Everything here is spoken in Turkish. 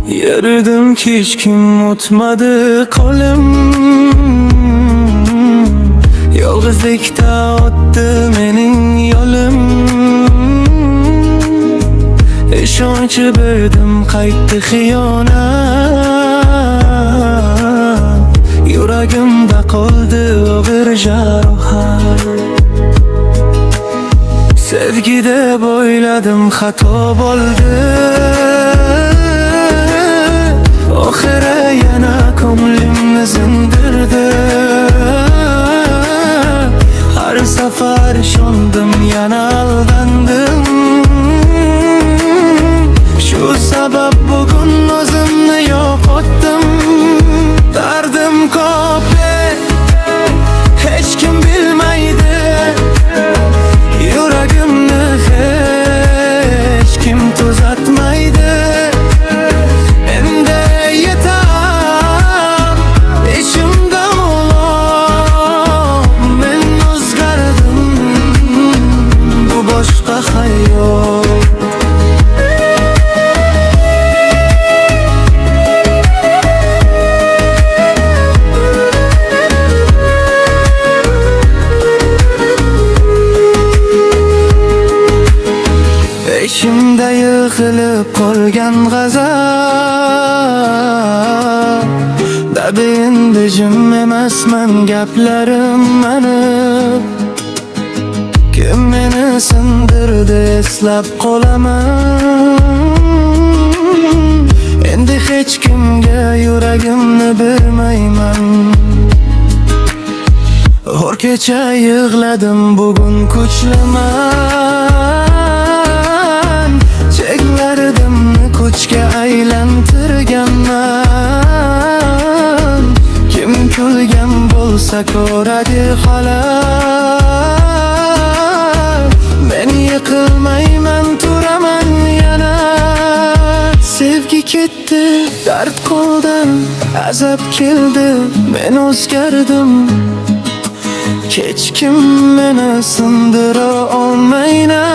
Yürüdüm ki hiç kim unutmadı kolum. Yolg'izlikda o'tdi mening yo'lim. Ishonchi berdim qaytdi xiyonat. Yuragimda qoldi og'ir jarohat. Sevgi deb o'yladim xato bo'ldi. Oxiri yana ko'nglimni sindirdi. Har safar ishondim, yana aldandim. Shu sabab bugun o'zimni yo'qotdim. Dardim ko'p, hech kim bilmaydi. Yuragimni hech kim tuzatmaydi. İçimde yığılıp qolgan g'azab. Dabi endi jim emasman, gaplarim manib. Kim meni sindirdi eslab qolaman. Endi hech kimga yuragimni bermayman. Hor kecha yig'ladim, bugun kuchlaman. Cheklardimni ko'chga aylantirganman. Kim kulgan bo'lsa ko'radi xohlab. Men yiqilmayman, turaman yana. Sevgi ketdi, dard qoldi, azab keldi, men o'zgardim. Hech kim meni sindira olmaydi.